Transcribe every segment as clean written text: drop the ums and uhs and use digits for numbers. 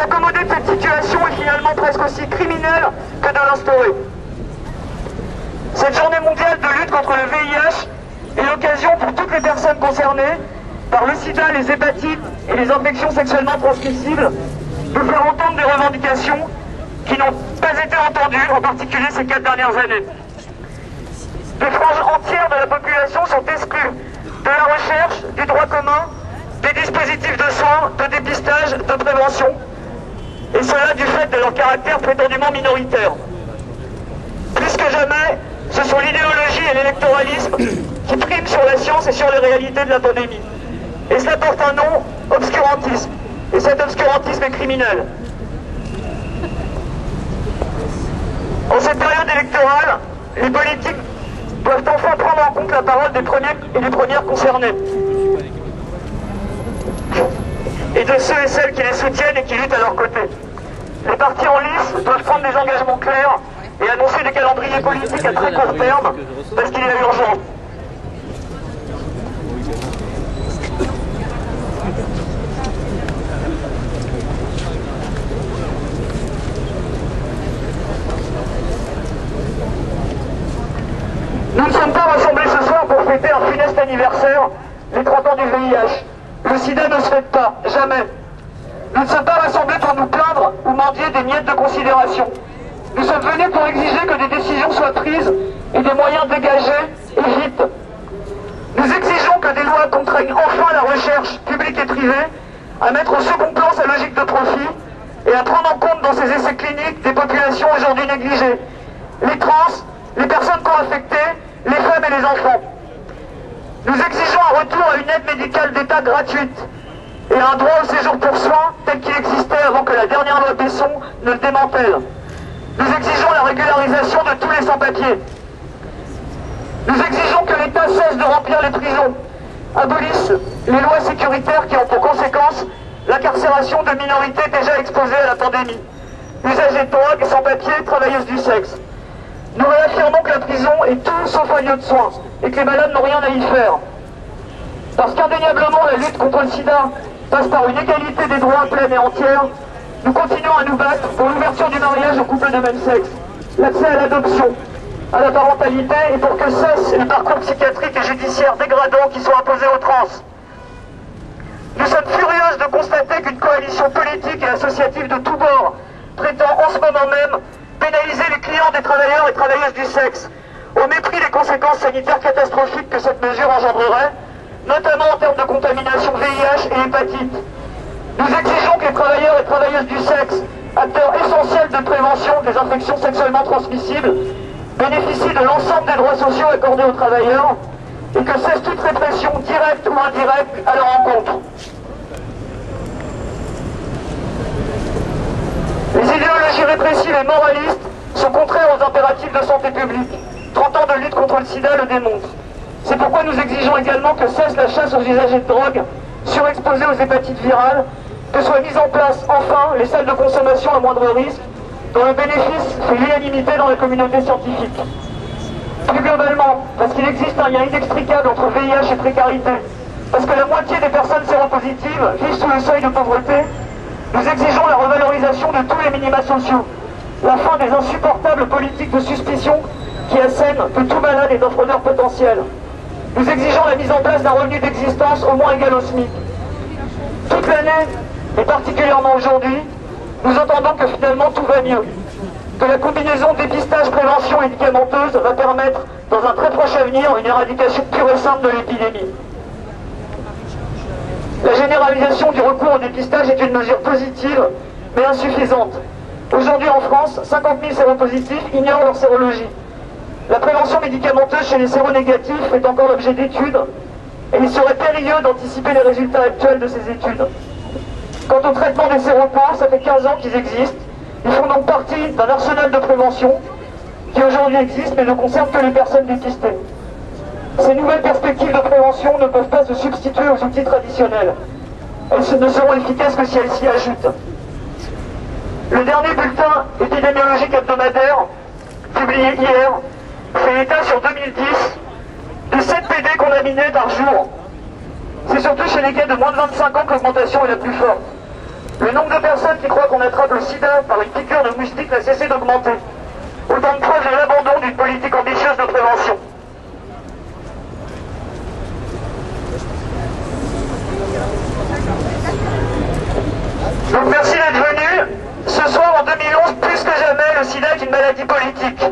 S'accommoder de cette situation est finalement presque aussi criminel que de l'instaurer. Cette journée mondiale de lutte contre le VIH est l'occasion pour toutes les personnes concernées par le sida, les hépatites et les infections sexuellement transmissibles de faire entendre des revendications qui n'ont pas été entendues, en particulier ces 4 dernières années. Des franges entières de la population sont exclues de la recherche, du droit commun, des dispositifs de soins, de dépistage, de prévention, et cela du fait de leur caractère prétendument minoritaire. Plus que jamais, ce sont l'idéologie et l'électoralisme qui priment sur la science et sur les réalités de la pandémie. Et cela porte un nom, obscurantisme. Et cet obscurantisme est criminel. En cette période électorale, les politiques doivent enfin prendre en compte la parole des premiers et des premières concernés. Et de ceux et celles qui les soutiennent et qui luttent à leur côté. Les partis en lice doivent prendre des engagements clairs et annoncer des calendriers politiques à très court terme, parce qu'il y a urgence. Nous ne sommes pas rassemblés ce soir pour fêter un funeste anniversaire, les 30 ans du VIH. Le sida ne se fête pas, jamais. Nous ne sommes pas rassemblés pour nous plaindre ou mendier des miettes de considération. Nous sommes venus pour exiger que des décisions soient prises et des moyens dégagés, et vite. Nous exigeons que des lois contraignent enfin la recherche publique et privée à mettre au second plan sa logique de profit et à prendre en compte dans ses essais cliniques des populations aujourd'hui négligées. Les trans, les personnes co-infectées, les femmes et les enfants. Nous exigeons un retour à une aide médicale d'État gratuite et un droit au séjour pour soins tel qu'il existait avant que la dernière loi Besson ne le démantèle. Nous exigeons la régularisation de tous les sans-papiers. Nous exigeons que l'État cesse de remplir les prisons, abolisse les lois sécuritaires qui ont pour conséquence l'incarcération de minorités déjà exposées à la pandémie, usagers de drogue, sans-papiers, travailleuses du sexe. Nous réaffirmons que la prison est tout sauf un lieu de soins et que les malades n'ont rien à y faire. Parce qu'indéniablement la lutte contre le sida passe par une égalité des droits pleine et entière, nous continuons à nous battre pour l'ouverture du mariage aux couples de même sexe, l'accès à l'adoption, à la parentalité et pour que cessent les parcours psychiatriques et judiciaires dégradants qui sont imposés aux trans. Nous sommes furieuses de constater qu'une coalition politique et associative de tous bords prétend en ce moment même pénaliser les clients des travailleurs et travailleuses du sexe, au mépris des conséquences sanitaires catastrophiques que cette mesure engendrerait, notamment en termes de contamination VIH et hépatite. Nous exigeons que les travailleurs et travailleuses du sexe, acteurs essentiels de prévention des infections sexuellement transmissibles, bénéficient de l'ensemble des droits sociaux accordés aux travailleurs et que cesse toute répression directe ou indirecte à leur encontre. Les idéologies répressives et moralistes sont contraires aux impératifs de santé publique. 30 ans de lutte contre le sida le démontrent. C'est pourquoi nous exigeons également que cesse la chasse aux usagers de drogue, surexposés aux hépatites virales, que soient mises en place enfin les salles de consommation à moindre risque, dont le bénéfice fait l'unanimité dans la communauté scientifique. Plus globalement, parce qu'il existe un lien inextricable entre VIH et précarité, parce que la moitié des personnes séropositives vivent sous le seuil de pauvreté, nous exigeons la revalorisation de tous les minima sociaux, la fin des insupportables politiques de suspicion qui assènent que tout malade est un fraudeur potentiel. Nous exigeons la mise en place d'un revenu d'existence au moins égal au SMIC. Toute l'année, et particulièrement aujourd'hui, nous entendons que finalement tout va mieux, que la combinaison dépistage, prévention et médicamenteuse va permettre, dans un très proche avenir, une éradication pure et simple de l'épidémie. La généralisation du recours au dépistage est une mesure positive, mais insuffisante. Aujourd'hui en France, 50 000 séropositifs ignorent leur sérologie. La prévention médicamenteuse chez les séronégatifs fait encore l'objet d'études, et il serait périlleux d'anticiper les résultats actuels de ces études. Quant au traitement des séropos, ça fait 15 ans qu'ils existent. Ils font donc partie d'un arsenal de prévention qui aujourd'hui existe, mais ne concerne que les personnes dépistées. Ces nouvelles perspectives de prévention ne peuvent pas se substituer aux outils traditionnels. Elles ne seront efficaces que si elles s'y ajoutent. Le dernier bulletin épidémiologique hebdomadaire, publié hier, fait état sur 2010 de 7 PD contaminés par jour. C'est surtout chez les cas de moins de 25 ans que l'augmentation est la plus forte. Le nombre de personnes qui croient qu'on attrape le sida par une piqûre de moustique n'a cessé d'augmenter. Autant de preuves de l'abandon d'une politique ambitieuse de prévention. Donc merci d'être venu. Ce soir, en 2011, plus que jamais, le sida est une maladie politique.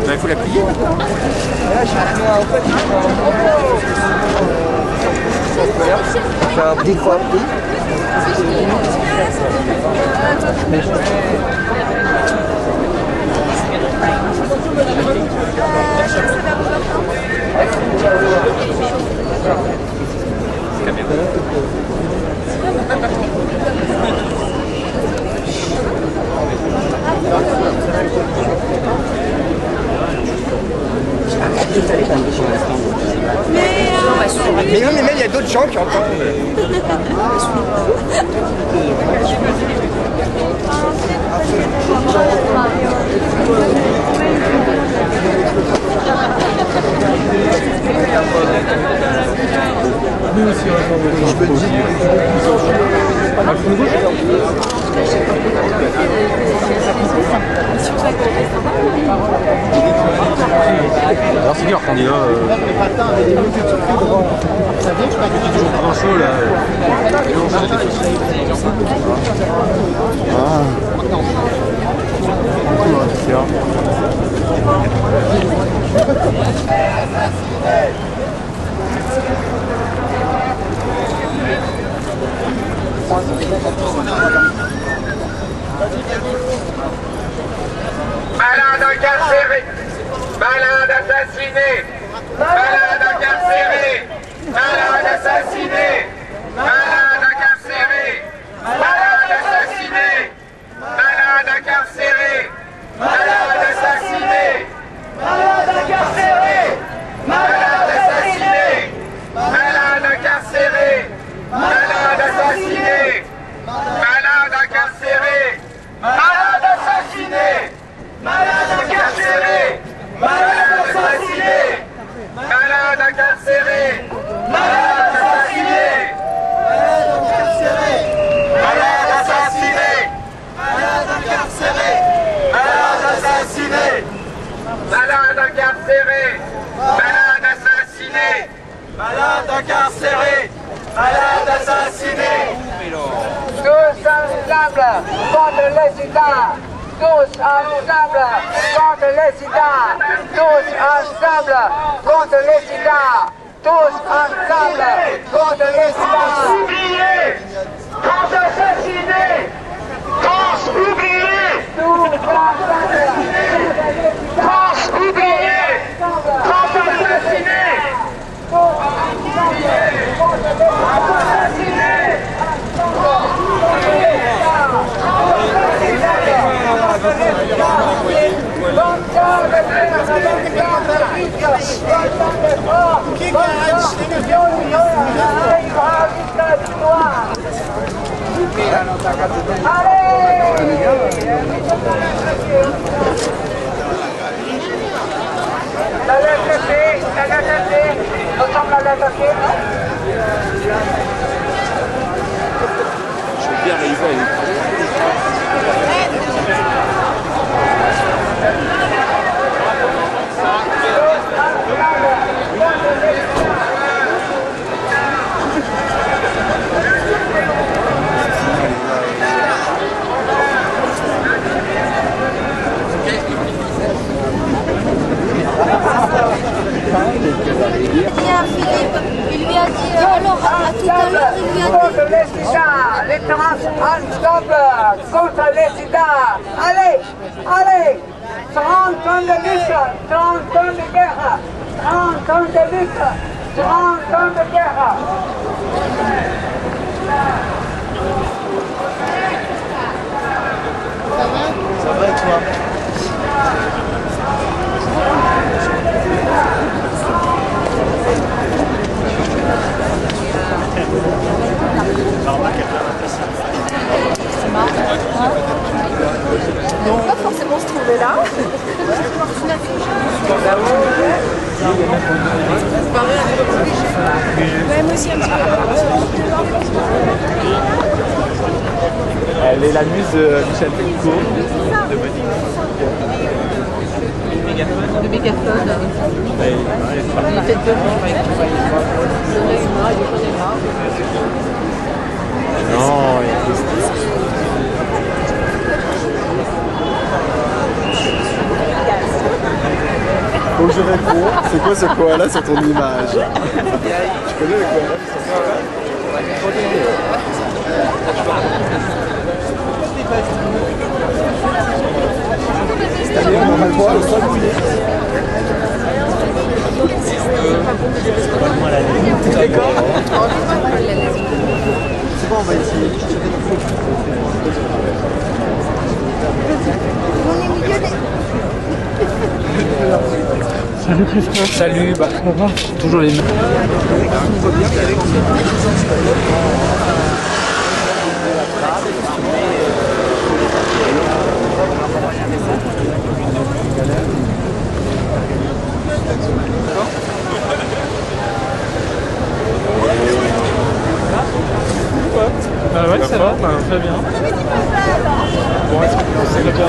Il faut la plier. J'ai un petit croix petit. Mais non, mais il y a d'autres gens qui entendent. Nous aussi, je peux te dire. Alors c'est qui leur candidat grand chaud là. Malade incarcéré, malade assassiné, malade incarcéré, malade assassiné, malade incarcéré, malade assassiné, malade incarcéré, malade assassiné, malade incarcéré, malade assassiné, malade incarcéré, malade assassiné, malade incarcéré, malade assassiné. Malade incarcéré, malade assassiné, malade incarcéré, malade assassiné, malade assassiné, malade incarcéré, malade assassiné, malade incarcéré, malade assassiné, malade incarcéré, malade assassiné. Tous ensemble contre le sida. Tous ensemble contre le sida. Tous ensemble contre le sida. Tous ensemble contre le sida. Oubliés, tous assassinés, tous oubliés, tous oubliés, tous assassinés, La lettre C, ressemble à la lettre C. Je vais bien réaliser. dit à Philippe, il lui a dit, alors à tout à l'heure, il lui a dit... Contre les sida, les trans ensemble, contre les sida. Allez, allez, 30 ans de lutte, 30 ans de guerre, 30 ans de lutte, 30 ans de guerre. Ça va et toi? Pas forcément se trouver là. Ouais, moi aussi un petit peu. Elle est la muse de Michel Foucault, de Monique. Le mégaphone. Ouais, Il fait peur, je crois. non, il y a plus. Faut que je réponds. C'est quoi ce koala sur ton image? Tu connais le koala? C'est-à-dire, on a le droit au sol mouillé. D'accord. C'est bon, on va essayer. Salut Christophe. Salut, bah ça va. Toujours les mêmes. Bah ouais, ça va, très bien. Bon, est-ce que c'est le bien